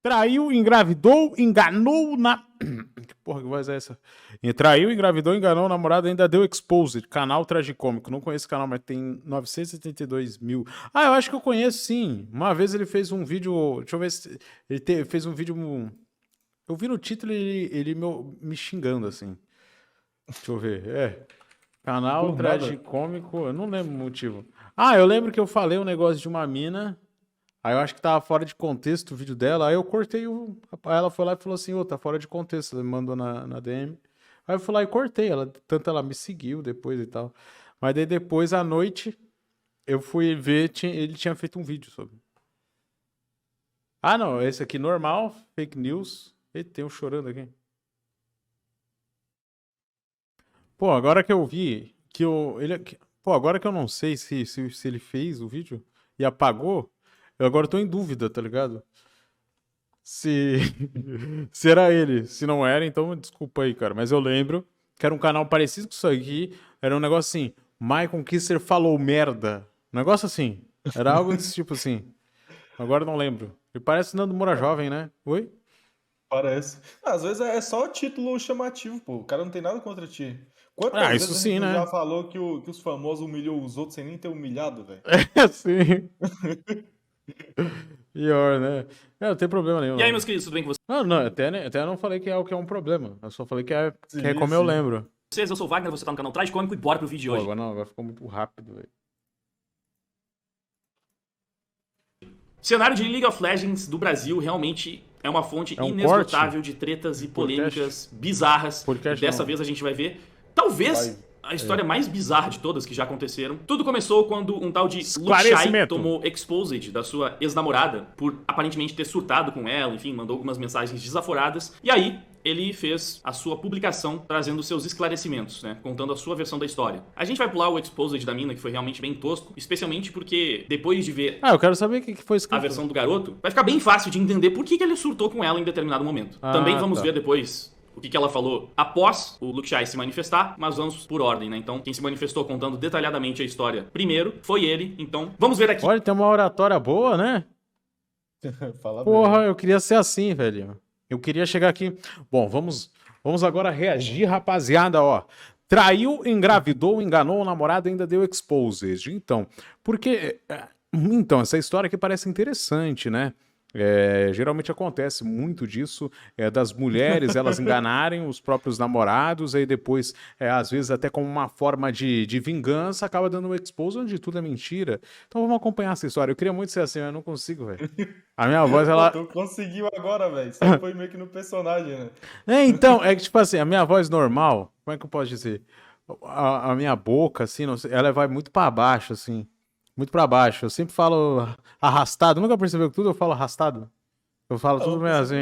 Traiu, engravidou, enganou na... Que porra que voz é essa? Traiu, engravidou, enganou o namorado, ainda deu exposed. Canal Tragicômico. Não conheço o canal, mas tem 972 mil. Ah, eu acho que eu conheço, sim. Uma vez ele fez um vídeo... Deixa eu ver se... fez um vídeo... Eu vi no título ele me xingando, assim. Deixa eu ver. Canal Tragicômico. Eu não lembro o motivo. Ah, eu lembro que eu falei um negócio de uma mina... Aí eu acho que tava fora de contexto o vídeo dela, aí eu cortei o... Aí ela foi lá e falou assim, tá fora de contexto, ela me mandou na DM. Aí eu fui lá e cortei, tanto ela me seguiu depois e tal. Mas daí depois, à noite, eu fui ver, ele tinha feito um vídeo sobre. Ah, não, esse aqui normal, fake news. Eita, tem um chorando aqui. Pô, agora que eu vi, agora que eu não sei se ele fez o vídeo e apagou, eu agora tô em dúvida, tá ligado? Se era ele. Se não era, então desculpa aí, cara. Mas eu lembro que era um canal parecido com isso aqui. Era um negócio assim, Michael Kisser falou merda. Um negócio assim. Era algo desse tipo assim. Agora não lembro. Ele parece Nando Moura jovem, né? Oi? Parece. Às vezes é só título chamativo, pô. O cara não tem nada contra ti. Quantas vezes Isso a sim, gente né? já falou que os famosos humilhou os outros sem nem ter humilhado, velho? Sim. Pior, né? Não tem problema nenhum. E aí, meus queridos, tudo bem com vocês? Não, até não falei que é o que é um problema. Eu só falei que é como Sim. eu lembro. Eu sou o Wagner, você tá no canal Tragicômico e bora pro vídeo de hoje. Agora ficou muito rápido, velho. Cenário de League of Legends do Brasil realmente é uma fonte inesgotável de tretas e polêmicas bizarras. Dessa vez a gente vai ver, talvez, a história mais bizarra de todas que já aconteceram. Tudo começou quando um tal de Luxai tomou exposed da sua ex-namorada por aparentemente ter surtado com ela, enfim, mandou algumas mensagens desaforadas. E aí, ele fez a sua publicação trazendo seus esclarecimentos, né? Contando a sua versão da história. A gente vai pular o exposed da mina, que foi realmente bem tosco, especialmente porque depois de ver eu quero saber o que foi escrito. A versão do garoto, vai ficar bem fácil de entender por que ele surtou com ela em determinado momento. Também vamos ver depois o que ela falou após o Luxai se manifestar, mas vamos por ordem, né? Então, quem se manifestou contando detalhadamente a história primeiro foi ele, então vamos ver aqui. Olha, tem uma oratória boa, né? Fala Porra, bem. eu queria ser assim, velho. Eu queria chegar aqui... Bom, vamos agora reagir, rapaziada, ó. Traiu, engravidou, enganou o namorado e ainda deu exposed. Então, essa história aqui parece interessante, né? Geralmente acontece muito disso, das mulheres elas enganarem os próprios namorados, aí depois, às vezes até como uma forma de vingança, acaba dando um expose onde tudo é mentira. Então vamos acompanhar essa história. Eu queria muito ser assim, mas eu não consigo, velho. A minha voz, ela... Tu conseguiu agora, velho. Você foi meio que no personagem, né? Então, é que tipo assim, a minha voz normal, como é que eu posso dizer? A minha boca, assim, não sei, ela vai muito pra baixo, assim. Muito pra baixo. Eu sempre falo arrastado. Nunca percebeu que tudo eu falo arrastado? Eu falo tudo meio assim.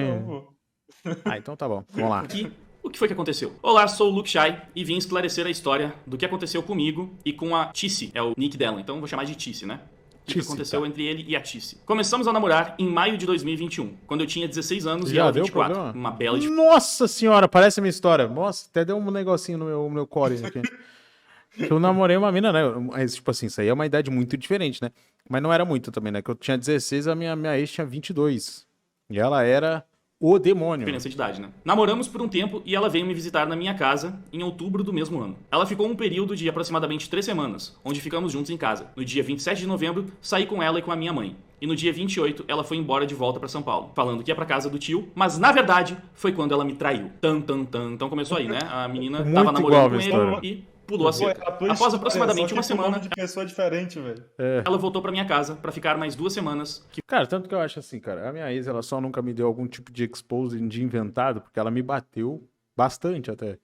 Então tá bom. Vamos lá. Aqui, o que foi que aconteceu? Olá, sou o Luxai e vim esclarecer a história do que aconteceu comigo e com a Tissi. É o nick dela, então vou chamar de Tissi, né? O que aconteceu entre ele e a Tissi. Começamos a namorar em maio de 2021, quando eu tinha 16 anos e ela 24. Problema? Uma bela de... Nossa senhora, parece a minha história. Nossa, até deu um negocinho no meu core aqui. Eu namorei uma mina, né? Mas, tipo assim, isso aí é uma idade muito diferente, né? Mas não era muito também, né? Que eu tinha 16, a minha ex tinha 22. E ela era o demônio. Diferença de idade, né? Namoramos por um tempo e ela veio me visitar na minha casa em outubro do mesmo ano. Ela ficou um período de aproximadamente 3 semanas, onde ficamos juntos em casa. No dia 27 de novembro, saí com ela e com a minha mãe. E no dia 28, ela foi embora de volta pra São Paulo, falando que ia pra casa do tio, mas na verdade, foi quando ela me traiu. Então começou aí, né? A menina tava namorando com ele e... pulou a cerca. Após aproximadamente uma semana, de pessoa diferente, velho. Ela voltou pra minha casa pra ficar mais 2 semanas. Cara, tanto que eu acho assim, cara, a minha ex, ela só nunca me deu algum tipo de exposing de inventado, porque ela me bateu bastante até.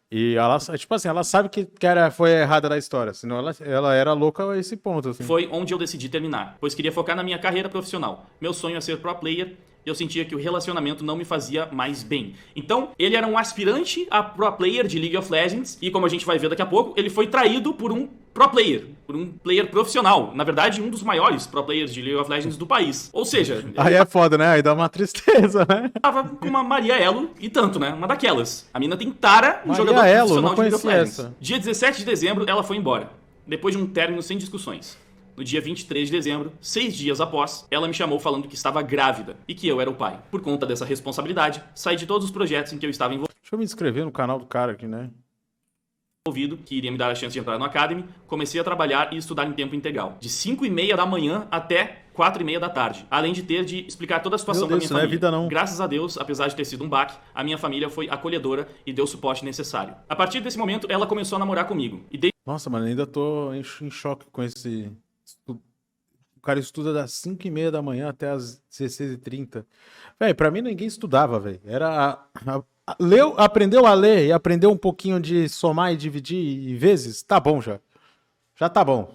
E ela, tipo assim, ela sabe que foi errada da história, senão ela era louca a esse ponto, assim. Foi onde eu decidi terminar, pois queria focar na minha carreira profissional. Meu sonho é ser pro player, eu sentia que o relacionamento não me fazia mais bem. Então, ele era um aspirante a pro player de League of Legends, e como a gente vai ver daqui a pouco, ele foi traído por um pro player, por um player profissional. Na verdade, um dos maiores pro players de League of Legends do país. Ou seja... Aí é foda, né? Aí dá uma tristeza, né? Tava com uma Maria Elo e tanto, né? Uma daquelas. A mina tem tara em Maria jogador Elo, profissional não de League of Legends. essa. Dia 17 de dezembro, ela foi embora. Depois de um término sem discussões. no dia 23 de dezembro, 6 dias após, ela me chamou falando que estava grávida e que eu era o pai. Por conta dessa responsabilidade, saí de todos os projetos em que eu estava envolvido. Deixa eu me inscrever no canal do cara aqui, né? Que iria me dar a chance de entrar no Academy, comecei a trabalhar e estudar em tempo integral, de 5h30 da manhã até 4h30 da tarde, além de ter de explicar toda a situação da minha família. Não é vida, não. Graças a Deus, apesar de ter sido um baque, a minha família foi acolhedora e deu o suporte necessário. A partir desse momento, ela começou a namorar comigo. Nossa, mano, ainda tô em choque com esse... O cara estuda das 5h30 da manhã até as 16h30. Velho, pra mim ninguém estudava, velho. Era... aprendeu a ler e aprendeu um pouquinho de somar e dividir e vezes, tá bom já. Já tá bom.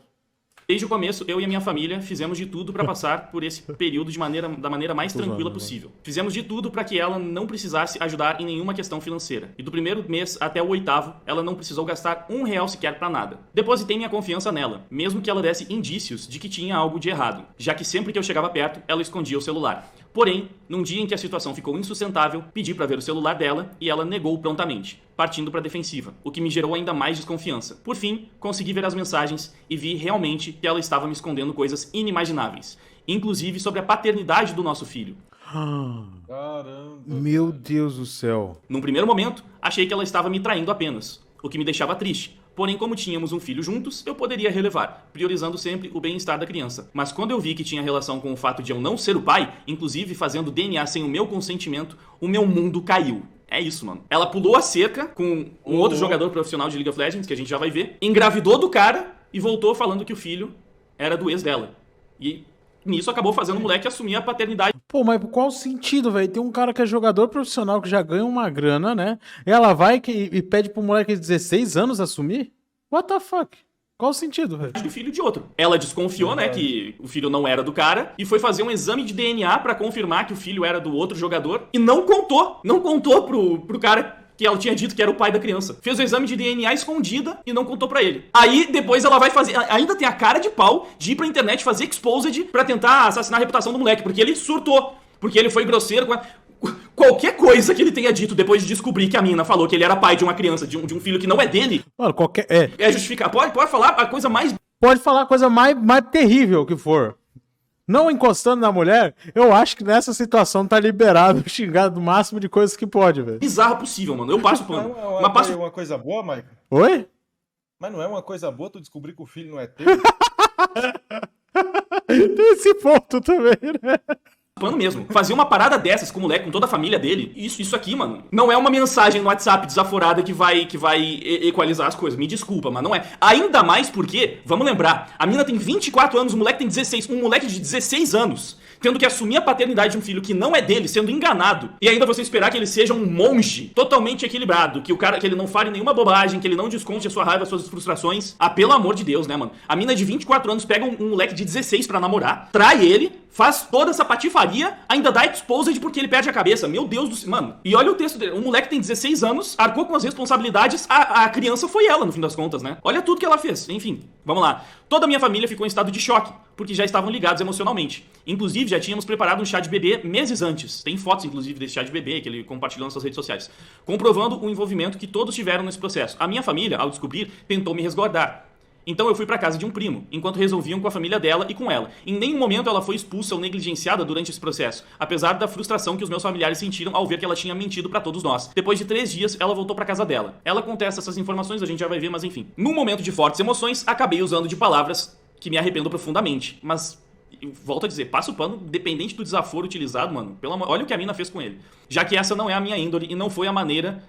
Desde o começo, eu e a minha família fizemos de tudo para passar por esse período da maneira mais tranquila possível. Fizemos de tudo para que ela não precisasse ajudar em nenhuma questão financeira. E do primeiro mês até o 8º, ela não precisou gastar R$1 sequer para nada. Depositei minha confiança nela, mesmo que ela desse indícios de que tinha algo de errado, já que sempre que eu chegava perto, ela escondia o celular. Porém, num dia em que a situação ficou insustentável, pedi para ver o celular dela e ela negou prontamente, partindo para a defensiva, o que me gerou ainda mais desconfiança. Por fim, consegui ver as mensagens e vi realmente que ela estava me escondendo coisas inimagináveis, inclusive sobre a paternidade do nosso filho. Caramba. Meu Deus do céu. Num primeiro momento, achei que ela estava me traindo apenas, o que me deixava triste. Porém, como tínhamos um filho juntos, eu poderia relevar, priorizando sempre o bem-estar da criança. Mas quando eu vi que tinha relação com o fato de eu não ser o pai, inclusive fazendo DNA sem o meu consentimento, o meu mundo caiu. É isso, mano. Ela pulou a cerca com um outro jogador profissional de League of Legends, que a gente já vai ver, engravidou do cara e voltou falando que o filho era do ex dela. E nisso acabou fazendo o moleque assumir a paternidade. Pô, mas qual o sentido, velho? Tem um cara que é jogador profissional que já ganha uma grana, né? E ela vai e pede pro moleque de 16 anos assumir? What the fuck? Qual o sentido, velho? Do filho de outro. Ela desconfiou, né, que o filho não era do cara e foi fazer um exame de DNA pra confirmar que o filho era do outro jogador e não contou pro cara que ela tinha dito que era o pai da criança. Fez o exame de DNA escondida e não contou pra ele. Aí, depois ela vai fazer... Ainda tem a cara de pau de ir pra internet fazer exposed pra tentar assassinar a reputação do moleque, porque ele surtou. Porque ele foi grosseiro com qualquer coisa que ele tenha dito depois de descobrir que a mina falou que ele era pai de uma criança, de um filho que não é dele. Mano, É justificar. Pode falar a coisa mais... Pode falar a coisa mais terrível que for. Não encostando na mulher, eu acho que nessa situação tá liberado xingar do máximo de coisas que pode, velho. Bizarro possível, mano. Eu passo pano. É uma coisa boa, Mike? Oi? Mas não é uma coisa boa tu descobrir que o filho não é teu? Tem esse ponto também, né? Pano mesmo. Fazer uma parada dessas com o moleque, com toda a família dele, isso aqui, mano, não é uma mensagem no WhatsApp desaforada que vai equalizar as coisas. Me desculpa, mas não é. Ainda mais porque, vamos lembrar, a mina tem 24 anos, o moleque tem 16. Um moleque de 16 anos tendo que assumir a paternidade de um filho que não é dele, sendo enganado. E ainda você esperar que ele seja um monge totalmente equilibrado, que ele não fale nenhuma bobagem, que ele não desconte a sua raiva, as suas frustrações. Ah, pelo amor de Deus, né, mano? A mina de 24 anos pega um moleque de 16 pra namorar, trai ele, faz toda essa patifaria, ainda dá exposed porque ele perde a cabeça. Meu Deus do céu, mano. E olha o texto dele. O moleque tem 16 anos, arcou com as responsabilidades, a criança foi ela, no fim das contas, né? Olha tudo que ela fez. Enfim, vamos lá. Toda a minha família ficou em estado de choque, porque já estavam ligados emocionalmente. Inclusive, já tínhamos preparado um chá de bebê meses antes. Tem fotos, inclusive, desse chá de bebê que ele compartilhou nas suas redes sociais, comprovando o envolvimento que todos tiveram nesse processo. A minha família, ao descobrir, tentou me resguardar. Então eu fui pra casa de um primo, enquanto resolviam com a família dela e com ela. Em nenhum momento ela foi expulsa ou negligenciada durante esse processo, apesar da frustração que os meus familiares sentiram ao ver que ela tinha mentido pra todos nós. Depois de 3 dias, ela voltou pra casa dela. Ela contesta essas informações, a gente já vai ver, mas enfim. Num momento de fortes emoções, acabei usando de palavras que me arrependo profundamente, mas... volto a dizer, passa o pano, dependente do desaforo utilizado, mano. Olha o que a mina fez com ele. Já que essa não é a minha índole e não foi a maneira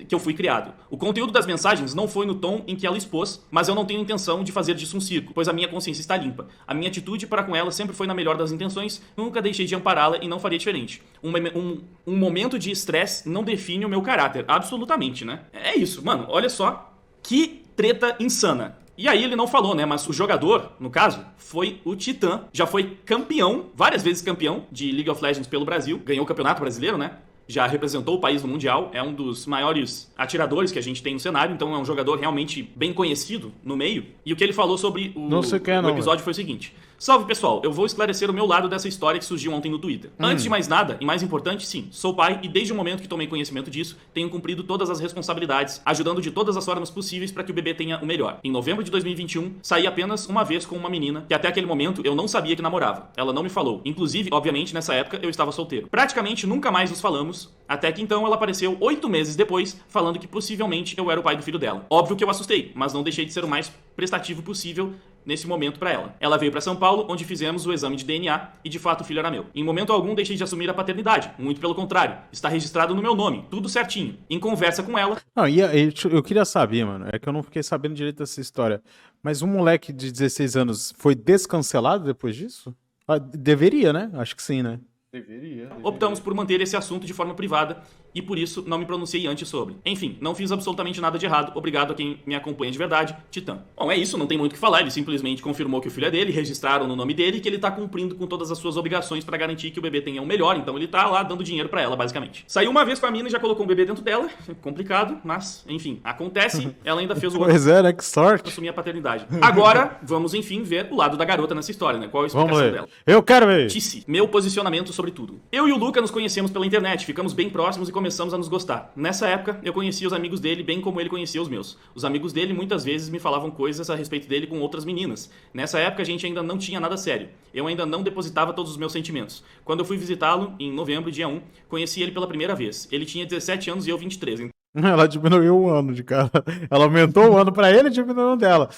que eu fui criado. O conteúdo das mensagens não foi no tom em que ela expôs, mas eu não tenho intenção de fazer disso um circo, pois a minha consciência está limpa. A minha atitude para com ela sempre foi na melhor das intenções, nunca deixei de ampará-la e não faria diferente. Um momento de estresse não define o meu caráter, absolutamente, né? É isso, mano, olha só que treta insana. E aí ele não falou, né, mas o jogador, no caso, foi o Titã. Já foi campeão, várias vezes campeão de League of Legends pelo Brasil. Ganhou o Campeonato Brasileiro, né? Já representou o país no Mundial. É um dos maiores atiradores que a gente tem no cenário. Então é um jogador realmente bem conhecido no meio. E o que ele falou sobre o episódio foi o seguinte. Salve pessoal, eu vou esclarecer o meu lado dessa história que surgiu ontem no Twitter. Antes de mais nada, e mais importante, sim, sou pai e desde o momento que tomei conhecimento disso, tenho cumprido todas as responsabilidades, ajudando de todas as formas possíveis para que o bebê tenha o melhor. Em novembro de 2021, saí apenas uma vez com uma menina que até aquele momento eu não sabia que namorava. Ela não me falou. Inclusive, obviamente, nessa época eu estava solteiro. Praticamente nunca mais nos falamos, até que então ela apareceu 8 meses depois, falando que possivelmente eu era o pai do filho dela. Óbvio que eu assustei, mas não deixei de ser o mais prestativo possível nesse momento pra ela. Ela veio pra São Paulo, onde fizemos o exame de DNA e de fato o filho era meu. Em momento algum deixei de assumir a paternidade, muito pelo contrário. Está registrado no meu nome, tudo certinho. Em conversa com ela... Não, eu queria saber, mano, é que eu não fiquei sabendo direito dessa história, mas um moleque de 16 anos foi descancelado depois disso? Ah, deveria, né? Acho que sim, né? Deveria. Optamos por manter esse assunto de forma privada e por isso não me pronunciei antes sobre. Enfim, não fiz absolutamente nada de errado. Obrigado a quem me acompanha de verdade, Titã. Bom, é isso, não tem muito o que falar. Ele simplesmente confirmou que o filho é dele, registraram no nome dele e que ele tá cumprindo com todas as suas obrigações pra garantir que o bebê tenha o melhor. Então ele tá lá dando dinheiro pra ela, basicamente. Saiu uma vez com a mina e já colocou um bebê dentro dela. Complicado, mas, enfim, acontece. Ela ainda fez o outro. Pois é, né? Que sorte. Assumir a paternidade. Agora, vamos enfim ver o lado da garota nessa história, né? Qual a explicação dela? Eu quero ver. Tice, meu posicionamento sobre tudo. Eu e o Luca nos conhecemos pela internet, ficamos bem próximos e começamos a nos gostar. Nessa época, eu conhecia os amigos dele bem como ele conhecia os meus. Os amigos dele muitas vezes me falavam coisas a respeito dele com outras meninas. Nessa época, a gente ainda não tinha nada sério. Eu ainda não depositava todos os meus sentimentos. Quando eu fui visitá-lo, em novembro, dia 1, conheci ele pela primeira vez. Ele tinha 17 anos e eu 23. Ela diminuiu um ano de cara. Ela aumentou um ano pra ele e diminuiu um dela.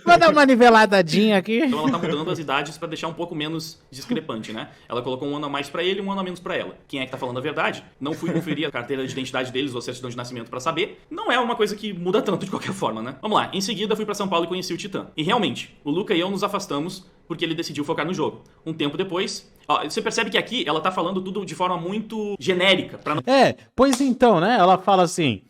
Vou dar uma niveladadinha aqui. Então ela tá mudando as idades pra deixar um pouco menos discrepante, né? Ela colocou um ano a mais pra ele e um ano a menos pra ela. Quem é que tá falando a verdade? Não fui conferir a carteira de identidade deles ou a certidão de nascimento pra saber. Não é uma coisa que muda tanto de qualquer forma, né? Vamos lá. Em seguida fui pra São Paulo e conheci o Titã. E realmente, o Luca e eu nos afastamos porque ele decidiu focar no jogo. Um tempo depois... Ó, você percebe que aqui ela tá falando tudo de forma muito genérica. Pra não... Pois então, né? Ela fala assim...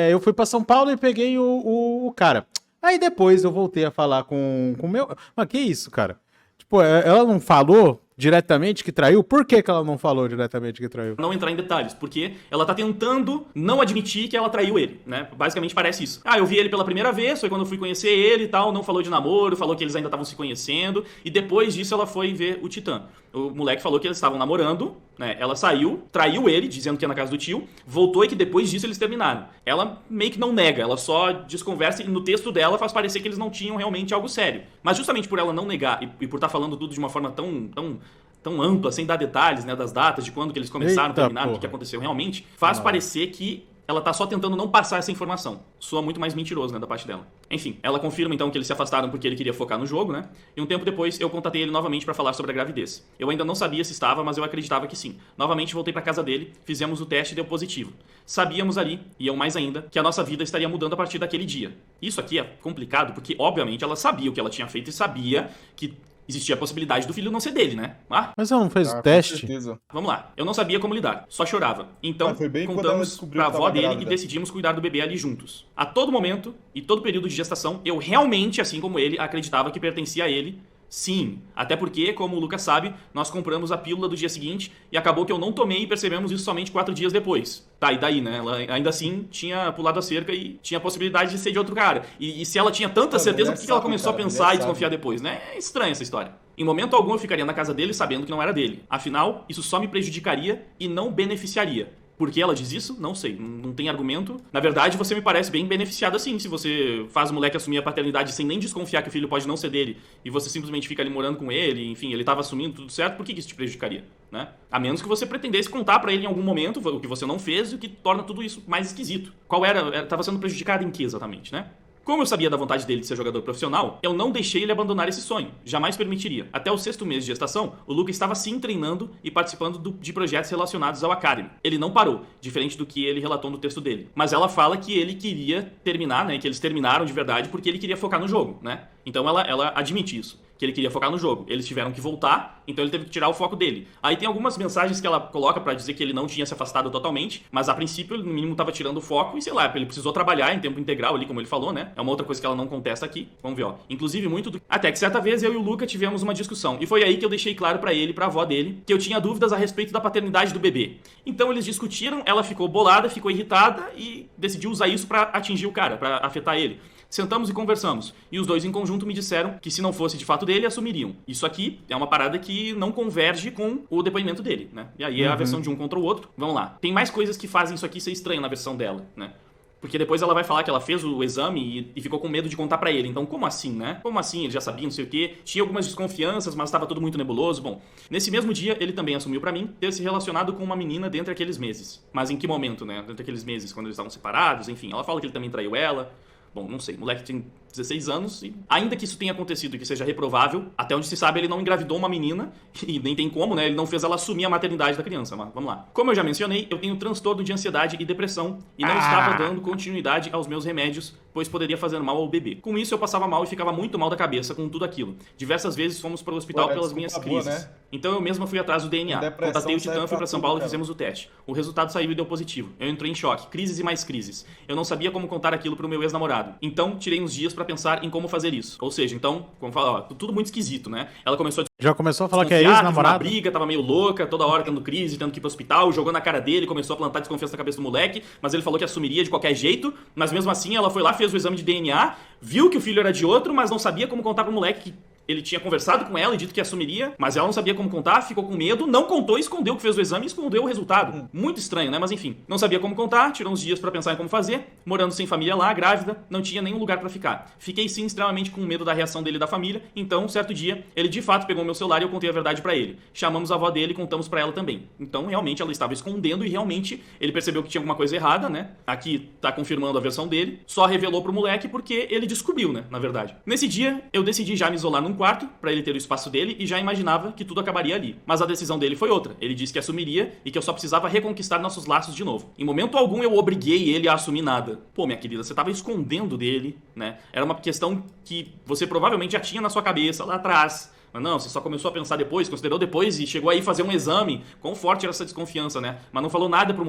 eu fui pra São Paulo e peguei o cara. Aí depois eu voltei a falar com o meu... Mas que isso, cara? Tipo, ela não falou diretamente que traiu? Por que ela não falou diretamente que traiu? Não entrar em detalhes, porque ela tá tentando não admitir que ela traiu ele, né? Basicamente parece isso. Eu vi ele pela primeira vez, foi quando eu fui conhecer ele e tal, não falou de namoro, falou que eles ainda estavam se conhecendo, e depois disso ela foi ver o Titã. O moleque falou que eles estavam namorando, né? Ela saiu, traiu ele, dizendo que ia na casa do tio, voltou e que depois disso eles terminaram. Ela meio que não nega, ela só desconversa e no texto dela faz parecer que eles não tinham realmente algo sério. Mas justamente por ela não negar e por estar falando tudo de uma forma tão ampla, sem dar detalhes, né, das datas, de quando que eles começaram, terminaram, o que aconteceu realmente, faz parecer que ela tá só tentando não passar essa informação. Soa muito mais mentiroso, né, da parte dela. Enfim, ela confirma então que eles se afastaram porque ele queria focar no jogo, né? E um tempo depois eu contatei ele novamente pra falar sobre a gravidez. Eu ainda não sabia se estava, mas eu acreditava que sim. Novamente voltei pra casa dele, fizemos o teste e deu positivo. Sabíamos ali, e eu mais ainda, que a nossa vida estaria mudando a partir daquele dia. Isso aqui é complicado porque, obviamente, ela sabia o que ela tinha feito e sabia que existia a possibilidade do filho não ser dele, né? Mas ela não fez o teste? Vamos lá. Eu não sabia como lidar. Só chorava. Então, contamos pra avó dele e decidimos cuidar do bebê ali juntos. A todo momento e todo período de gestação, eu realmente, assim como ele, acreditava que pertencia a ele. Sim, até porque, como o Lucas sabe, nós compramos a pílula do dia seguinte e acabou que eu não tomei e percebemos isso somente 4 dias depois. Tá, e daí, né? Ela ainda assim tinha pulado a cerca e tinha a possibilidade de ser de outro cara. E se ela tinha tanta certeza, por que ela começou a pensar e desconfiar depois, né? É estranha essa história. Em momento algum eu ficaria na casa dele sabendo que não era dele. Afinal, isso só me prejudicaria e não beneficiaria. Por que ela diz isso? Não sei, não tem argumento. Na verdade, você me parece bem beneficiado assim, se você faz o moleque assumir a paternidade sem nem desconfiar que o filho pode não ser dele, e você simplesmente fica ali morando com ele, enfim, ele tava assumindo tudo certo, por que isso te prejudicaria, né? A menos que você pretendesse contar pra ele em algum momento o que você não fez e o que torna tudo isso mais esquisito. Qual era? Tava sendo prejudicado em que exatamente, né? Como eu sabia da vontade dele de ser jogador profissional, eu não deixei ele abandonar esse sonho. Jamais permitiria. Até o 6º mês de gestação, o Luca estava sim treinando e participando de projetos relacionados ao Academy. Ele não parou, diferente do que ele relatou no texto dele. Mas ela fala que ele queria terminar, né? Que eles terminaram de verdade porque ele queria focar no jogo, né? Então ela admite isso, que ele queria focar no jogo. Eles tiveram que voltar, então ele teve que tirar o foco dele. Aí tem algumas mensagens que ela coloca pra dizer que ele não tinha se afastado totalmente, mas a princípio ele no mínimo tava tirando o foco e sei lá, ele precisou trabalhar em tempo integral ali, como ele falou, né? É uma outra coisa que ela não contesta aqui. Vamos ver, ó. Inclusive muito do... Até que certa vez eu e o Luca tivemos uma discussão, e foi aí que eu deixei claro pra ele, pra avó dele, que eu tinha dúvidas a respeito da paternidade do bebê. Então eles discutiram, ela ficou bolada, ficou irritada e decidiu usar isso pra atingir o cara, pra afetar ele. Sentamos e conversamos. E os dois em conjunto me disseram que se não fosse de fato dele, assumiriam. Isso aqui é uma parada que não converge com o depoimento dele, né? E aí é a versão de um contra o outro. Vamos lá. Tem mais coisas que fazem isso aqui ser estranho na versão dela, né? Porque depois ela vai falar que ela fez o exame e ficou com medo de contar pra ele. Então, como assim, né? Como assim? Ele já sabia, não sei o quê. Tinha algumas desconfianças, mas estava tudo muito nebuloso. Bom, nesse mesmo dia, ele também assumiu pra mim ter se relacionado com uma menina dentre aqueles meses. Mas em que momento, né? Dentre aqueles meses, quando eles estavam separados, enfim. Ela fala que ele também traiu ela. Bom, não sei, o moleque tem 16 anos e ainda que isso tenha acontecido e que seja reprovável, até onde se sabe ele não engravidou uma menina e nem tem como, né? Ele não fez ela assumir a maternidade da criança, mas vamos lá. Como eu já mencionei, eu tenho transtorno de ansiedade e depressão e não estava dando continuidade aos meus remédios, pois poderia fazer mal ao bebê. Com isso eu passava mal e ficava muito mal da cabeça com tudo aquilo. Diversas vezes fomos para o hospital pelas minhas crises. Né? Então eu mesma fui atrás do DNA. Contatei o Titã, fui para São Paulo e fizemos o teste. O resultado saiu e deu positivo. Eu entrei em choque, crises e mais crises. Eu não sabia como contar aquilo pro meu ex-namorado. Então tirei uns dias para pensar em como fazer isso. Ou seja, então, como fala, ó, tudo muito esquisito, né? Ela começou a já começou a falar que é ex-namorado. Uma briga, tava meio louca, toda hora tendo crise, tendo que ir pro hospital, jogou na cara dele, começou a plantar desconfiança na cabeça do moleque, mas ele falou que assumiria de qualquer jeito, mas mesmo assim ela foi lá, fez o exame de DNA, viu que o filho era de outro, mas não sabia como contar pro moleque que ele tinha conversado com ela e dito que assumiria, mas ela não sabia como contar, ficou com medo, não contou, escondeu que fez o exame e escondeu o resultado. Muito estranho, né? Mas enfim, não sabia como contar, tirou uns dias pra pensar em como fazer, morando sem família lá, grávida, não tinha nenhum lugar pra ficar. Fiquei sim extremamente com medo da reação dele e da família, então, certo dia, ele de fato pegou meu celular e eu contei a verdade pra ele. Chamamos a avó dele e contamos pra ela também. Então, realmente, ela estava escondendo e realmente ele percebeu que tinha alguma coisa errada, né? Aqui tá confirmando a versão dele, só revelou pro moleque porque ele descobriu, né? Na verdade. Nesse dia, eu decidi já me isolar num quarto, pra ele ter o espaço dele e já imaginava que tudo acabaria ali. Mas a decisão dele foi outra. Ele disse que assumiria e que eu só precisava reconquistar nossos laços de novo. Em momento algum eu obriguei ele a assumir nada. Pô, minha querida, você tava escondendo dele, né? Era uma questão que você provavelmente já tinha na sua cabeça lá atrás. Mas não, você só começou a pensar depois, considerou depois e chegou aí fazer um exame. Quão forte era essa desconfiança, né? Mas não falou nada pro...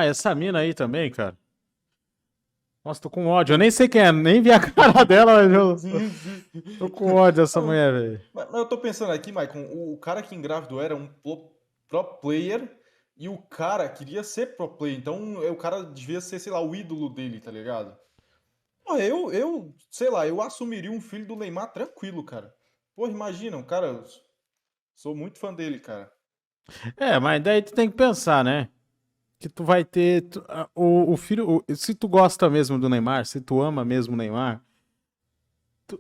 Essa mina aí também, cara. Nossa, tô com ódio. Eu nem sei quem é, nem vi a cara dela, mas eu tô com ódio dessa mulher, velho. Mas eu tô pensando aqui, Maicon, o cara que engravidou era um pro player e o cara queria ser pro player. Então o cara devia ser, sei lá, o ídolo dele, tá ligado? Sei lá, eu assumiria um filho do Neymar tranquilo, cara. Porra, imagina, um cara... Sou muito fã dele, cara. Mas daí tu tem que pensar, né? Que tu vai ter o filho, se tu gosta mesmo do Neymar, se tu ama mesmo o Neymar,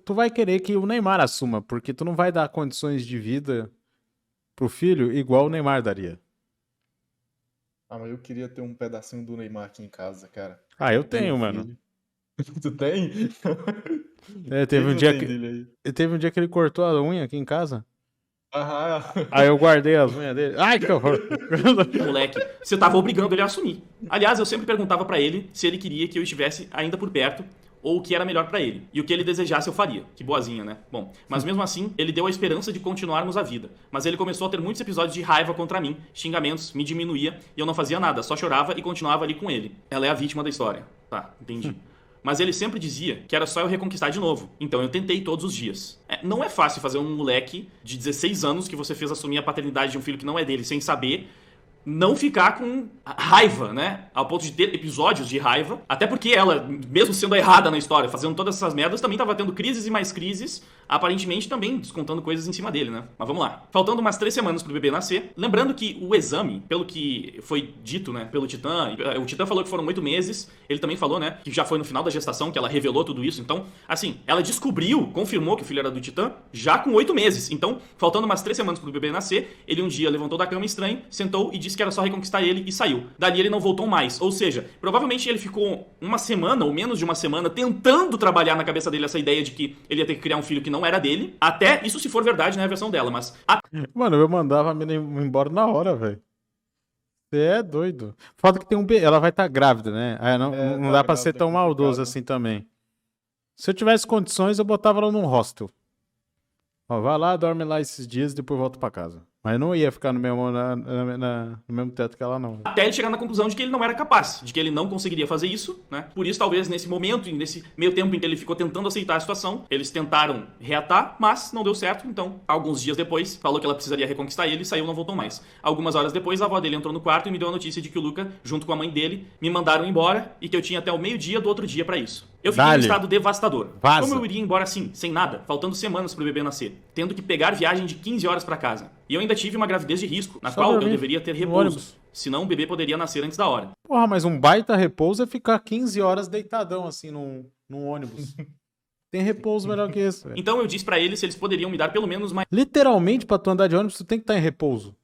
tu vai querer que o Neymar assuma, porque tu não vai dar condições de vida pro filho igual o Neymar daria. Mas eu queria ter um pedacinho do Neymar aqui em casa, cara. Eu tenho, mano. Tu tem? Teve um dia que ele cortou a unha aqui em casa. Aham. Aí eu guardei as unhas dele. Ai, que horror. Moleque, você tava obrigando ele a assumir. Aliás, eu sempre perguntava pra ele se ele queria que eu estivesse ainda por perto ou o que era melhor pra ele. E o que ele desejasse eu faria. Que boazinha, né? Bom, mas mesmo assim, ele deu a esperança de continuarmos a vida. Mas ele começou a ter muitos episódios de raiva contra mim, xingamentos, me diminuía e eu não fazia nada, só chorava e continuava ali com ele. Ela é a vítima da história. Tá, entendi. Mas ele sempre dizia que era só eu reconquistar de novo. Então eu tentei todos os dias. Não é fácil fazer um moleque de 16 anos que você fez assumir a paternidade de um filho que não é dele sem saber, não ficar com raiva, né? Ao ponto de ter episódios de raiva. Até porque ela, mesmo sendo errada na história, fazendo todas essas merdas, também tava tendo crises e mais crises, aparentemente também descontando coisas em cima dele, né? Mas vamos lá. Faltando umas 3 semanas pro bebê nascer, lembrando que o exame, pelo que foi dito, né, pelo Titã, o Titã falou que foram 8 meses, ele também falou, né, que já foi no final da gestação que ela revelou tudo isso. Então, assim, ela descobriu, confirmou que o filho era do Titã já com 8 meses. Então, faltando umas 3 semanas pro bebê nascer, ele um dia levantou da cama estranho, sentou e disse que era só reconquistar ele e saiu. Dali ele não voltou mais. Ou seja, provavelmente ele ficou uma semana ou menos de uma semana tentando trabalhar na cabeça dele essa ideia de que ele ia ter que criar um filho que não era dele. Até isso se for verdade, né, a versão dela, mas... Mano, eu mandava a menina embora na hora, velho. Você é doido. Falta que tem um bebê, ela vai estar grávida, né? Não dá pra ser tão maldoso assim também. Se eu tivesse condições, eu botava ela num hostel. Vai lá, dorme lá esses dias e depois volta pra casa. Mas não ia ficar no mesmo teto que ela, não. Até ele chegar na conclusão de que ele não era capaz, de que ele não conseguiria fazer isso, né? Por isso, talvez, nesse momento, nesse meio tempo em que ele ficou tentando aceitar a situação, eles tentaram reatar, mas não deu certo. Então, alguns dias depois, falou que ela precisaria reconquistar ele, saiu e não voltou mais. Algumas horas depois, a avó dele entrou no quarto e me deu a notícia de que o Luca, junto com a mãe dele, me mandaram embora e que eu tinha até o meio-dia do outro dia pra isso. Eu fiquei em um estado devastador. Vaza. Como eu iria embora assim, sem nada, faltando semanas pro bebê nascer, tendo que pegar viagem de 15 horas pra casa. E eu ainda tive uma gravidez de risco, na qual eu deveria ter repouso, senão o bebê poderia nascer antes da hora. Porra, mas um baita repouso é ficar 15 horas deitadão assim num ônibus. Tem repouso melhor que esse. Véio. Então eu disse pra eles se eles poderiam me dar pelo menos mais... Literalmente, pra tu andar de ônibus, tu tem que estar em repouso.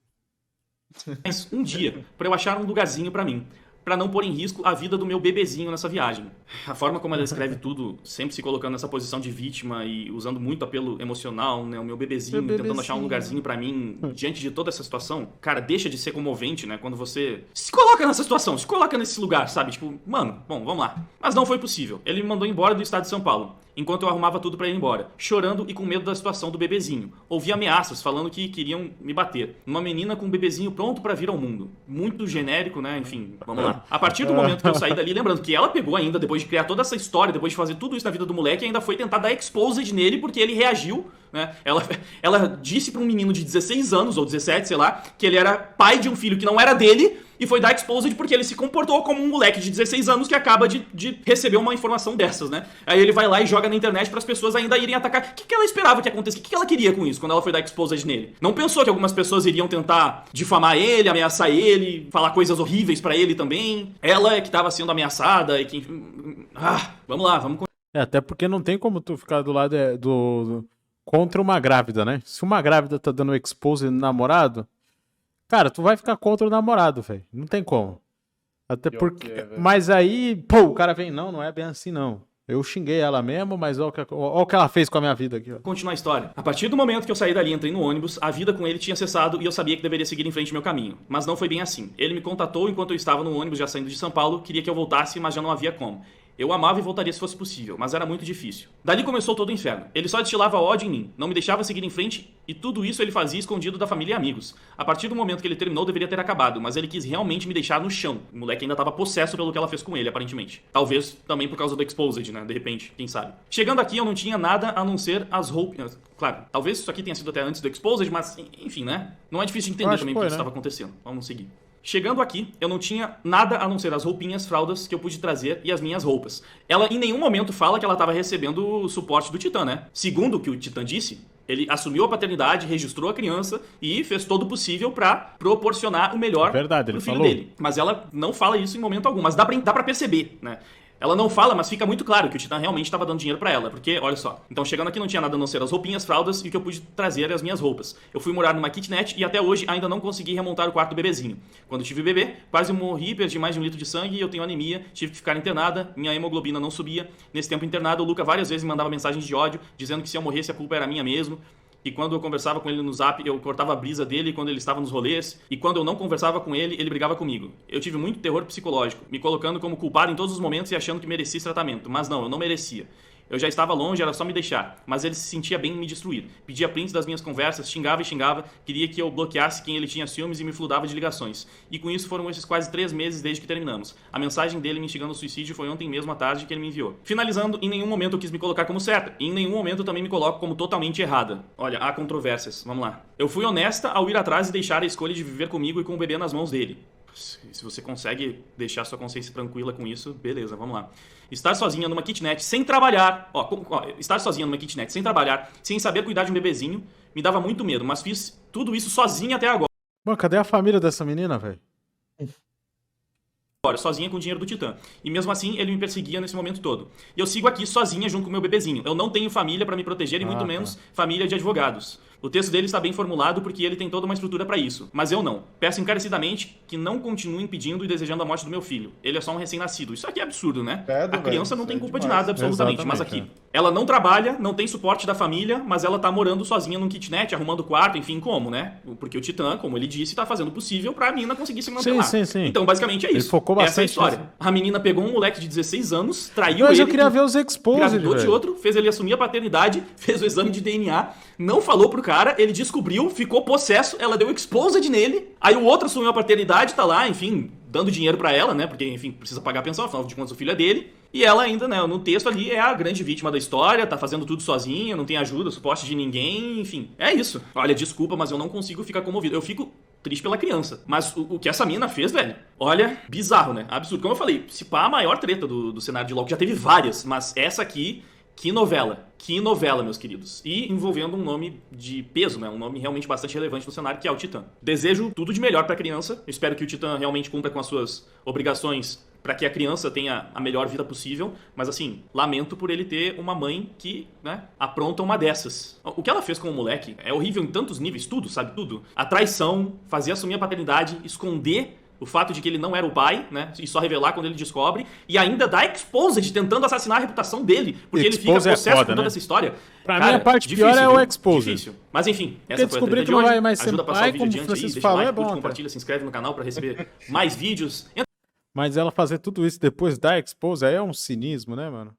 Mais um dia, pra eu achar um lugarzinho pra mim. Pra não pôr em risco a vida do meu bebezinho nessa viagem. A forma como ela escreve tudo, sempre se colocando nessa posição de vítima e usando muito apelo emocional, né? O meu bebezinho, tentando achar um lugarzinho pra mim diante de toda essa situação. Cara, deixa de ser comovente, né? Quando você se coloca nessa situação, se coloca nesse lugar, sabe? Tipo, mano, bom, vamos lá. Mas não foi possível. Ele me mandou embora do estado de São Paulo, enquanto eu arrumava tudo pra ir embora, chorando e com medo da situação do bebezinho. Ouvi ameaças falando que queriam me bater. Uma menina com um bebezinho pronto pra vir ao mundo. Muito genérico, né? Enfim, vamos lá. A partir do momento que eu saí dali, lembrando que ela pegou ainda, depois de criar toda essa história, depois de fazer tudo isso na vida do moleque, ainda foi tentar dar exposed nele porque ele reagiu, né? Ela disse pra um menino de 16 anos, ou 17, sei lá, que ele era pai de um filho que não era dele, e foi dar exposed porque ele se comportou como um moleque de 16 anos que acaba de receber uma informação dessas, né? Aí ele vai lá e joga na internet para as pessoas ainda irem atacar. O que ela esperava que acontecesse? O que ela queria com isso quando ela foi dar exposed nele? Não pensou que algumas pessoas iriam tentar difamar ele, ameaçar ele, falar coisas horríveis para ele também? Ela é que estava sendo ameaçada e que... vamos lá, vamos... Até porque não tem como tu ficar do lado contra uma grávida, né? Se uma grávida tá dando expose no namorado... Cara, tu vai ficar contra o namorado, velho. Não tem como. Até porque... Mas aí, pô, o cara vem, não é bem assim, não. Eu xinguei ela mesmo, mas olha o que ela fez com a minha vida aqui, ó. Continuar a história. A partir do momento que eu saí dali e entrei no ônibus, a vida com ele tinha cessado e eu sabia que deveria seguir em frente meu caminho. Mas não foi bem assim. Ele me contatou enquanto eu estava no ônibus já saindo de São Paulo, queria que eu voltasse, mas já não havia como. Eu amava e voltaria se fosse possível, mas era muito difícil. Dali começou todo o inferno. Ele só destilava ódio em mim, não me deixava seguir em frente e tudo isso ele fazia escondido da família e amigos. A partir do momento que ele terminou, deveria ter acabado, mas ele quis realmente me deixar no chão. O moleque ainda estava possesso pelo que ela fez com ele, aparentemente. Talvez também por causa do Exposed, né? De repente, quem sabe. Chegando aqui, eu não tinha nada a não ser as roupas... Claro, talvez isso aqui tenha sido até antes do Exposed, mas enfim, né? Não é difícil de entender também o que estava acontecendo. Vamos seguir. Chegando aqui, eu não tinha nada a não ser as roupinhas, fraldas que eu pude trazer e as minhas roupas. Ela em nenhum momento fala que ela estava recebendo o suporte do Titã, né? Segundo o que o Titã disse, ele assumiu a paternidade, registrou a criança e fez todo o possível para proporcionar o melhor pro filho dele. Mas ela não fala isso em momento algum, mas dá pra perceber, né? Ela não fala, mas fica muito claro que o Titã realmente estava dando dinheiro pra ela, porque, olha só. Então, chegando aqui não tinha nada a não ser as roupinhas, fraldas e o que eu pude trazer as minhas roupas. Eu fui morar numa kitnet e até hoje ainda não consegui remontar o quarto do bebezinho. Quando tive bebê, quase morri, perdi mais de 1 litro de sangue e eu tenho anemia, tive que ficar internada, minha hemoglobina não subia. Nesse tempo internado, o Luca várias vezes me mandava mensagens de ódio, dizendo que se eu morresse a culpa era minha mesmo. E quando eu conversava com ele no zap, eu cortava a brisa dele quando ele estava nos rolês. E quando eu não conversava com ele, ele brigava comigo. Eu tive muito terror psicológico, me colocando como culpado em todos os momentos e achando que merecia esse tratamento. Mas não, eu não merecia. Eu já estava longe, era só me deixar. Mas ele se sentia bem em me destruir. Pedia prints das minhas conversas, xingava e xingava. Queria que eu bloqueasse quem ele tinha ciúmes e me fludava de ligações. E com isso foram esses quase 3 meses desde que terminamos. A mensagem dele me instigando ao suicídio foi ontem mesmo à tarde que ele me enviou. Finalizando, em nenhum momento eu quis me colocar como certa. E em nenhum momento eu também me coloco como totalmente errada. Olha, há controvérsias. Vamos lá. Eu fui honesta ao ir atrás e deixar a escolha de viver comigo e com o bebê nas mãos dele. Se você consegue deixar sua consciência tranquila com isso, beleza, vamos lá. Estar sozinha numa kitnet sem trabalhar, estar sozinha numa kitnet sem trabalhar, sem saber cuidar de um bebezinho, me dava muito medo, mas fiz tudo isso sozinha até agora. Mano, cadê a família dessa menina, velho? Sozinha com o dinheiro do Titã. E mesmo assim, ele me perseguia nesse momento todo. E eu sigo aqui sozinha junto com o meu bebezinho. Eu não tenho família pra me proteger e muito menos família de advogados. O texto dele está bem formulado porque ele tem toda uma estrutura pra isso. Mas eu não. Peço encarecidamente que não continuem pedindo e desejando a morte do meu filho. Ele é só um recém-nascido. Isso aqui é absurdo, né? A criança não tem culpa de nada, absolutamente. Mas aqui, ela não trabalha, não tem suporte da família, mas ela tá morando sozinha num kitnet, arrumando quarto, enfim, como, né? Porque o Titã, como ele disse, tá fazendo o possível pra menina conseguir se manter lá. Sim. Então, basicamente é isso. Ele focou bastante. Essa é a história. Nisso. A menina pegou um moleque de 16 anos, traiu Mas ele. Eu queria ver os exposed, de outro, fez ele assumir a paternidade, fez o exame de DNA, não falou pro cara. cara, ele descobriu, ficou possesso, ela deu exposed nele, aí o outro assumiu a paternidade, tá lá, enfim, dando dinheiro pra ela, né, porque, enfim, precisa pagar a pensão, afinal de contas o filho é dele, e ela ainda, né, no texto ali é a grande vítima da história, tá fazendo tudo sozinha, não tem ajuda, suporte de ninguém, enfim, é isso. Olha, desculpa, mas eu não consigo ficar comovido, eu fico triste pela criança, mas o que essa mina fez, velho, olha, bizarro, né, absurdo. Como eu falei, se pá, a maior treta do cenário de LoL, que já teve várias, mas essa aqui... Que novela, meus queridos. E envolvendo um nome de peso, né? Um nome realmente bastante relevante no cenário, que é o Titã. Desejo tudo de melhor pra criança. Eu espero que o Titã realmente cumpra com as suas obrigações para que a criança tenha a melhor vida possível. Mas assim, lamento por ele ter uma mãe que, né, apronta uma dessas. O que ela fez com o moleque é horrível em tantos níveis, tudo, sabe? Tudo. A traição, fazer assumir a paternidade, esconder o fato de que ele não era o pai, né? E só revelar quando ele descobre. E ainda dá exposed tentando assassinar a reputação dele. Porque ele fica possesso com toda essa história. Pra mim, a parte pior é o exposed. Difícil. Mas enfim, essa foi a treta de de hoje. Vai mais ajuda a passar pai, o vídeo adiante aí, deixa o like, curte, bom, compartilha, se inscreve no canal pra receber mais vídeos. Mas ela fazer tudo isso depois da expose aí é um cinismo, né, mano?